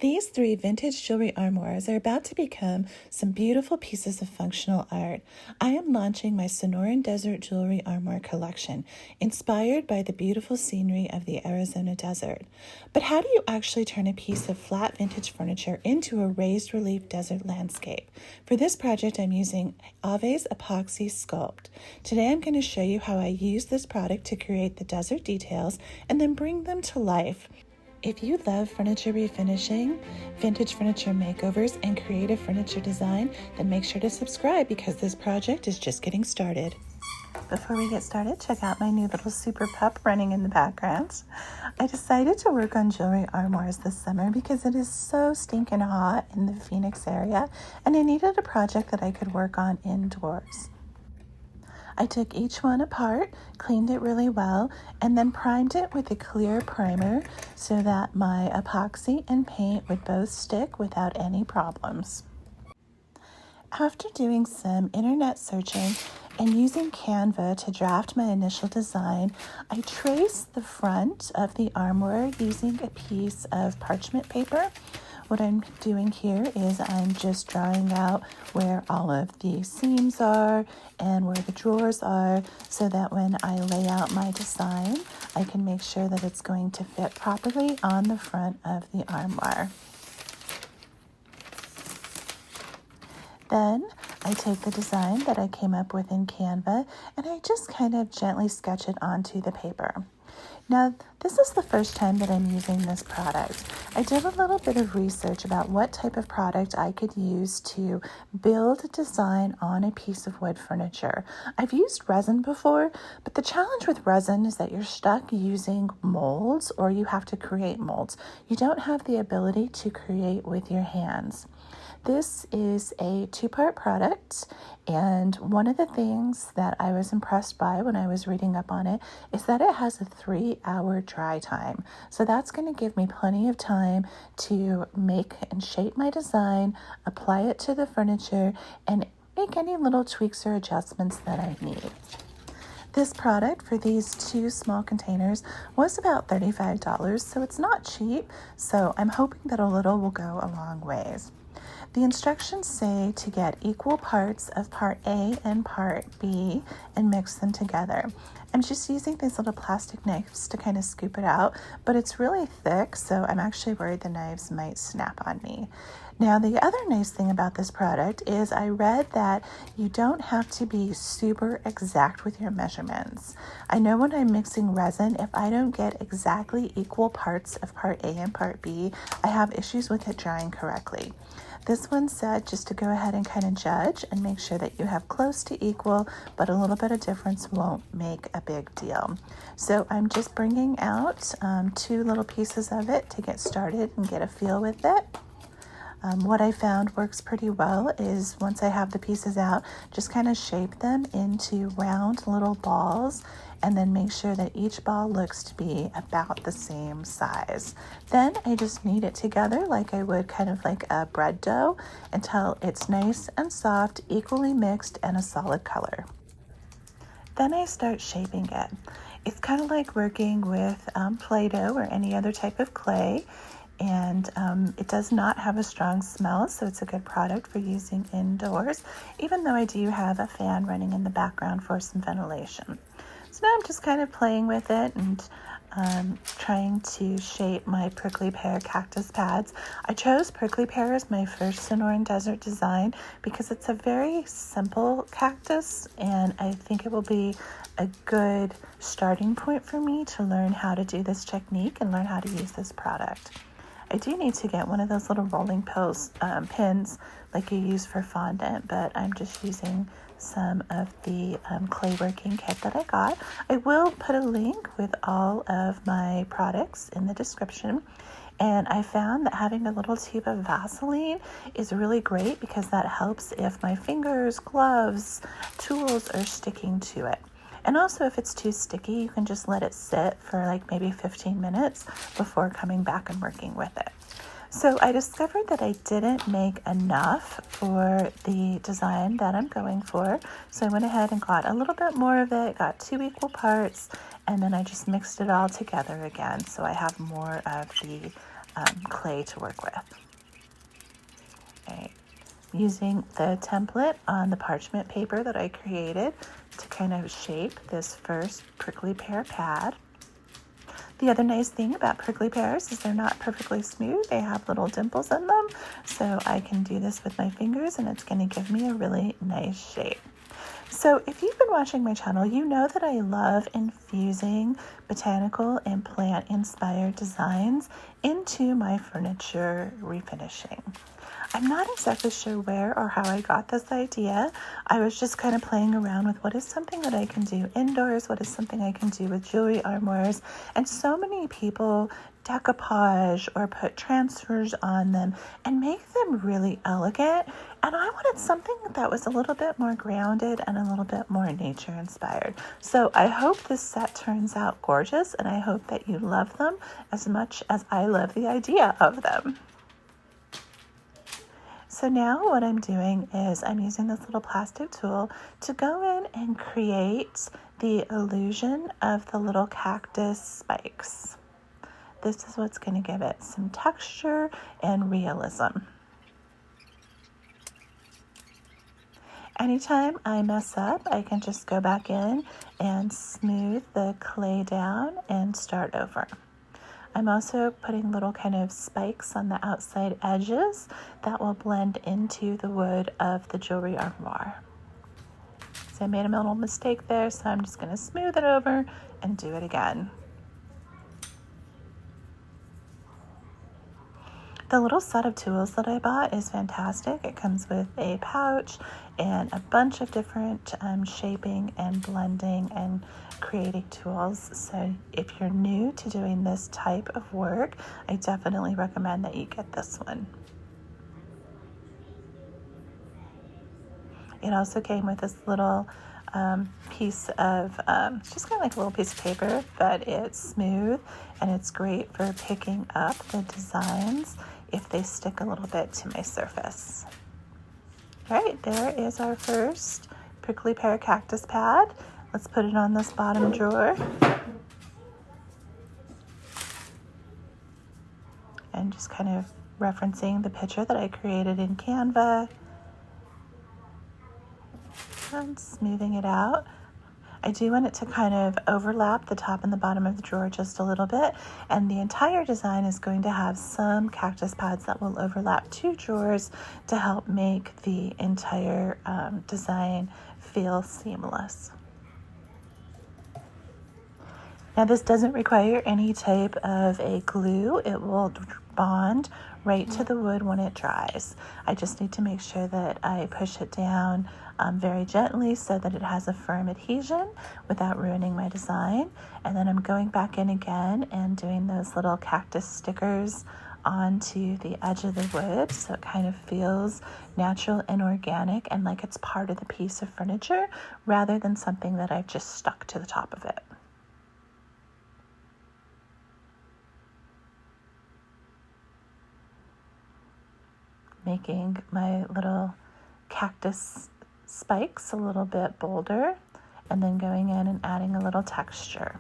These three vintage jewelry armoires are about to become some beautiful pieces of functional art. I am launching my Sonoran Desert Jewelry Armoire collection, inspired by the beautiful scenery of the Arizona desert. But how do you actually turn a piece of flat vintage furniture into a raised relief desert landscape? For this project, I'm using AVES Apoxie Sculpt. Today, I'm going to show you how I use this product to create the desert details and then bring them to life. If you love furniture refinishing, vintage furniture makeovers, and creative furniture design, then make sure to subscribe because this project is just getting started. Before we get started, check out my new little super pup running in the background. I decided to work on jewelry armoires this summer because it is so stinking hot in the Phoenix area, and I needed a project that I could work on indoors. I took each one apart, cleaned it really well, and then primed it with a clear primer so that my epoxy and paint would both stick without any problems. After doing some internet searching and using Canva to draft my initial design, I traced the front of the armoire using a piece of parchment paper. What I'm doing here is I'm just drawing out where all of the seams are and where the drawers are so that when I lay out my design, I can make sure that it's going to fit properly on the front of the armoire. Then I take the design that I came up with in Canva and I just kind of gently sketch it onto the paper. Now, this is the first time that I'm using this product. I did a little bit of research about what type of product I could use to build a design on a piece of wood furniture. I've used resin before, but the challenge with resin is that you're stuck using molds or you have to create molds. You don't have the ability to create with your hands. This is a two-part product, and one of the things that I was impressed by when I was reading up on it is that it has a 3-hour dry time. So that's going to give me plenty of time to make and shape my design, apply it to the furniture, and make any little tweaks or adjustments that I need. This product for these two small containers was about $35, so it's not cheap, so I'm hoping that a little will go a long ways. The instructions say to get equal parts of part A and part B and mix them together. I'm just using these little plastic knives to kind of scoop it out, but it's really thick, so I'm actually worried the knives might snap on me. Now, the other nice thing about this product is I read that you don't have to be super exact with your measurements. I know when I'm mixing resin, if I don't get exactly equal parts of part A and part B, I have issues with it drying correctly. This one said just to go ahead and kind of judge and make sure that you have close to equal, but a little bit of difference won't make a big deal. So I'm just bringing out two little pieces of it to get started and get a feel with it. What I found works pretty well is once I have the pieces out, just kind of shape them into round little balls and then make sure that each ball looks to be about the same size. Then I just knead it together like I would kind of like a bread dough until it's nice and soft, equally mixed, and a solid color. Then I start shaping it. It's kind of like working with Play-Doh or any other type of clay. And it does not have a strong smell, so it's a good product for using indoors, even though I do have a fan running in the background for some ventilation. So now I'm just kind of playing with it and trying to shape my prickly pear cactus pads. I chose prickly pear as my first Sonoran Desert design because it's a very simple cactus, and I think it will be a good starting point for me to learn how to do this technique and learn how to use this product. I do need to get one of those little rolling pins like you use for fondant, but I'm just using some of the clay working kit that I got. I will put a link with all of my products in the description. And I found that having a little tube of Vaseline is really great because that helps if my fingers, gloves, tools are sticking to it. And also if it's too sticky, you can just let it sit for like maybe 15 minutes before coming back and working with it. So I discovered that I didn't make enough for the design that I'm going for. So I went ahead and got a little bit more of it, got 2 equal parts, and then I just mixed it all together again. So I have more of the clay to work with. All right. Using the template on the parchment paper that I created to kind of shape this first prickly pear pad. The other nice thing about prickly pears is they're not perfectly smooth. They have little dimples in them, so I can do this with my fingers and it's going to give me a really nice shape. So if you've been watching my channel, you know that I love infusing botanical and plant-inspired designs into my furniture refinishing. I'm not exactly sure where or how I got this idea. I was just kind of playing around with what is something that I can do indoors, what is something I can do with jewelry armoires, and so many people decoupage or put transfers on them and make them really elegant. And I wanted something that was a little bit more grounded and a little bit more nature inspired. So I hope this set turns out gorgeous, and I hope that you love them as much as I love the idea of them. So now what I'm doing is I'm using this little plastic tool to go in and create the illusion of the little cactus spikes. This is what's going to give it some texture and realism. Anytime I mess up, I can just go back in and smooth the clay down and start over. I'm also putting little kind of spikes on the outside edges that will blend into the wood of the jewelry armoire. So I made a little mistake there, so I'm just going to smooth it over and do it again. The little set of tools that I bought is fantastic. It comes with a pouch and a bunch of different shaping and blending and creating tools. So if you're new to doing this type of work, I definitely recommend that you get this one. It also came with this little piece of, it's just kind of like a little piece of paper, but it's smooth and it's great for picking up the designs if they stick a little bit to my surface. All right, there is our first prickly pear cactus pad. Let's put it on this bottom drawer. And just kind of referencing the picture that I created in Canva and smoothing it out. I do want it to kind of overlap the top and the bottom of the drawer just a little bit, and the entire design is going to have some cactus pads that will overlap two drawers to help make the entire design feel seamless. Now this doesn't require any type of a glue. It will bond right to the wood when it dries. I just need to make sure that I push it down very gently so that it has a firm adhesion without ruining my design. And then I'm going back in again and doing those little cactus stickers onto the edge of the wood so it kind of feels natural and organic and like it's part of the piece of furniture rather than something that I've just stuck to the top of it. Making my little cactus spikes a little bit bolder and then going in and adding a little texture.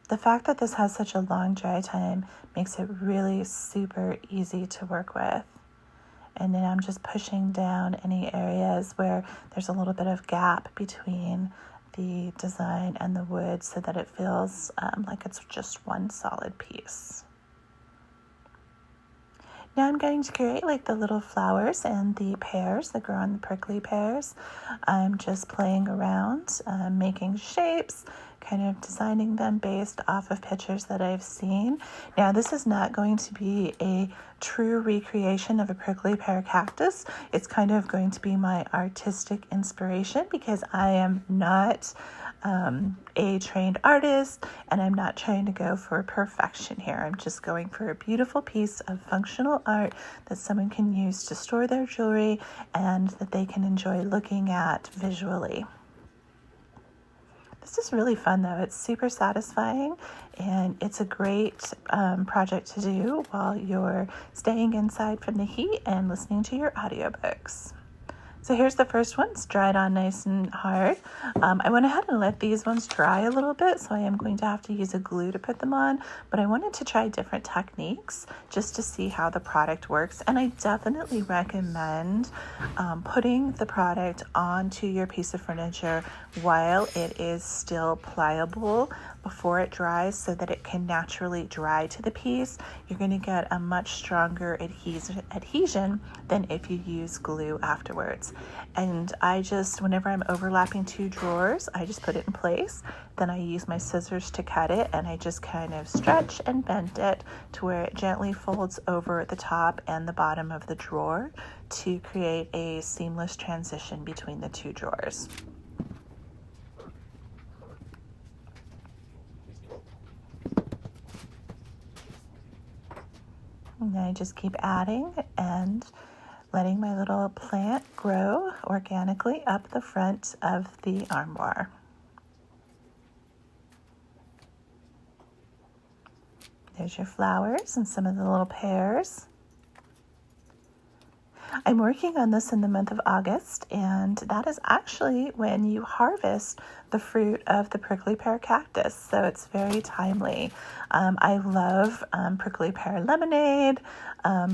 The fact that this has such a long dry time makes it really super easy to work with. And then I'm just pushing down any areas where there's a little bit of gap between the design and the wood so that it feels like it's just one solid piece. Now I'm going to create like the little flowers and the pears that grow on the prickly pears. I'm just playing around, making shapes, kind of designing them based off of pictures that I've seen. Now this is not going to be a true recreation of a prickly pear cactus. It's kind of going to be my artistic inspiration because I am not a trained artist and I'm not trying to go for perfection here. I'm just going for a beautiful piece of functional art that someone can use to store their jewelry and that they can enjoy looking at visually. This is really fun though. It's super satisfying and it's a great project to do while you're staying inside from the heat and listening to your audiobooks. So here's the first one. It's dried on nice and hard. I went ahead and let these ones dry a little bit, so I am going to have to use a glue to put them on, but I wanted to try different techniques just to see how the product works. And I definitely recommend putting the product onto your piece of furniture while it is still pliable before it dries, so that it can naturally dry to the piece. You're going to get a much stronger adhesion than if you use glue afterwards. And I just, whenever I'm overlapping two drawers, I just put it in place. Then I use my scissors to cut it, and I just kind of stretch and bend it to where it gently folds over the top and the bottom of the drawer to create a seamless transition between the two drawers. And I just keep adding and letting my little plant grow organically up the front of the armoire. There's your flowers and some of the little pears. I'm working on this in the month of August, and that is actually when you harvest the fruit of the prickly pear cactus, so it's very timely. I love prickly pear lemonade,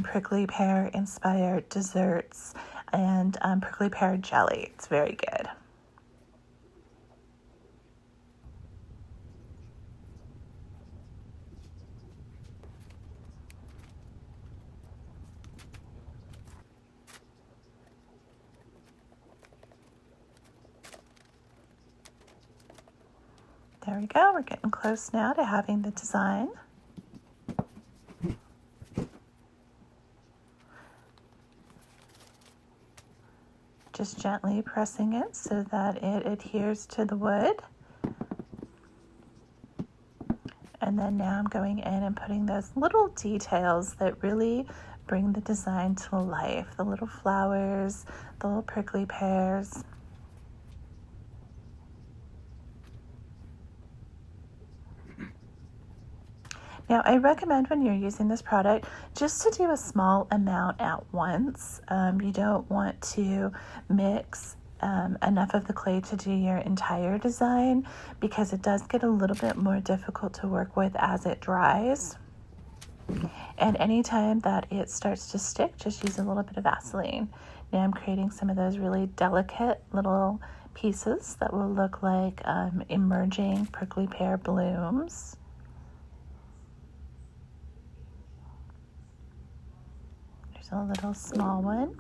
prickly pear inspired desserts, and prickly pear jelly. It's very good. There we go. We're getting close now to having the design. Just gently pressing it so that it adheres to the wood. And then now I'm going in and putting those little details that really bring the design to life. The little flowers, the little prickly pears. Now, I recommend when you're using this product just to do a small amount at once. You don't want to mix enough of the clay to do your entire design, because it does get a little bit more difficult to work with as it dries. And anytime that it starts to stick, just use a little bit of Vaseline. Now I'm creating some of those really delicate little pieces that will look like emerging prickly pear blooms. A little small one.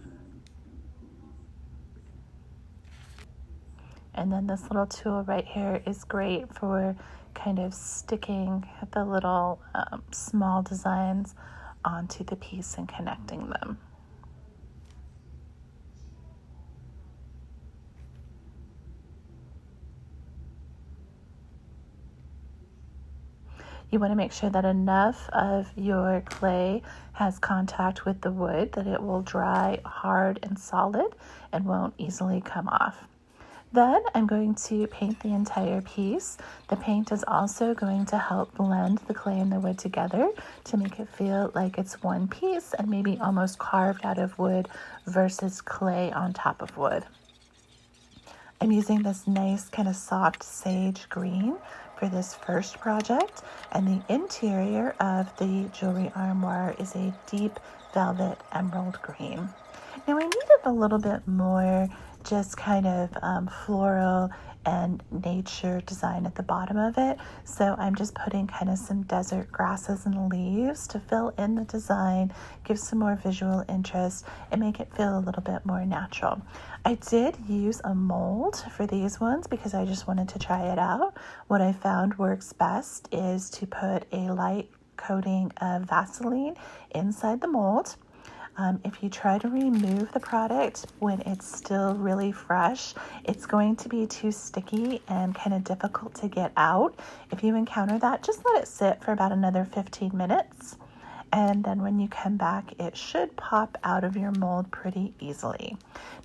And then this little tool right here is great for kind of sticking the little small designs onto the piece and connecting them. You want to make sure that enough of your clay has contact with the wood that it will dry hard and solid and won't easily come off. Then I'm going to paint the entire piece. The paint is also going to help blend the clay and the wood together to make it feel like it's one piece and maybe almost carved out of wood versus clay on top of wood. I'm using this nice kind of soft sage green for this first project, and the interior of the jewelry armoire is a deep velvet emerald green. Now I needed a little bit more just kind of floral and nature design at the bottom of it, so I'm just putting kind of some desert grasses and leaves to fill in the design, give some more visual interest, and make it feel a little bit more natural. I did use a mold for these ones because I just wanted to try it out. What I found works best is to put a light coating of Vaseline inside the mold. If you try to remove the product when it's still really fresh, it's going to be too sticky and kind of difficult to get out. If you encounter that, just let it sit for about another 15 minutes. and then when you come back, it should pop out of your mold pretty easily.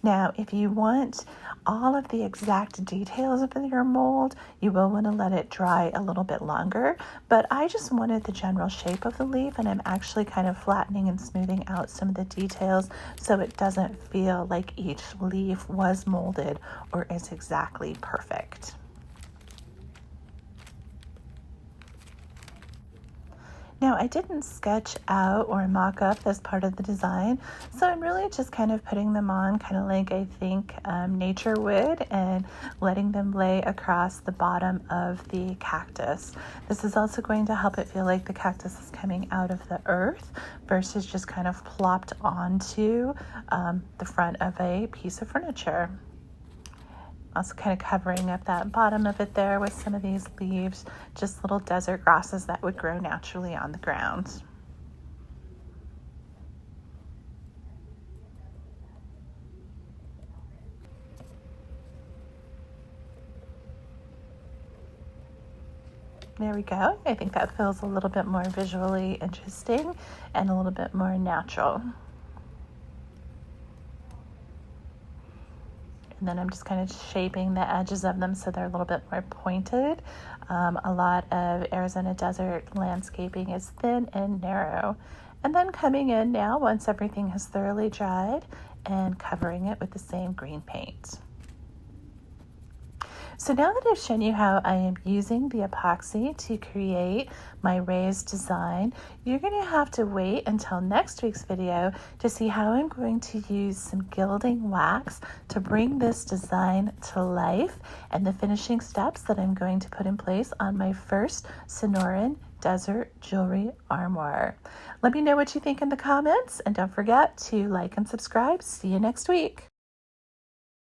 Now, if you want all of the exact details of your mold, you will want to let it dry a little bit longer, but I just wanted the general shape of the leaf, and I'm actually kind of flattening and smoothing out some of the details so it doesn't feel like each leaf was molded or is exactly perfect. Now, I didn't sketch out or mock up this part of the design, so I'm really just kind of putting them on kind of like I think nature would, and letting them lay across the bottom of the cactus. This is also going to help it feel like the cactus is coming out of the earth versus just kind of plopped onto the front of a piece of furniture. Also kind of covering up that bottom of it there with some of these leaves, just little desert grasses that would grow naturally on the ground. There we go. I think that feels a little bit more visually interesting and a little bit more natural. And then I'm just kind of shaping the edges of them so they're a little bit more pointed. A lot of Arizona desert landscaping is thin and narrow. And then coming in now, once everything has thoroughly dried, and covering it with the same green paint. So now that I've shown you how I am using the epoxy to create my raised design, you're going to have to wait until next week's video to see how I'm going to use some gilding wax to bring this design to life, and the finishing steps that I'm going to put in place on my first Sonoran Desert Jewelry Armoire. Let me know what you think in the comments, and don't forget to like and subscribe. See you next week.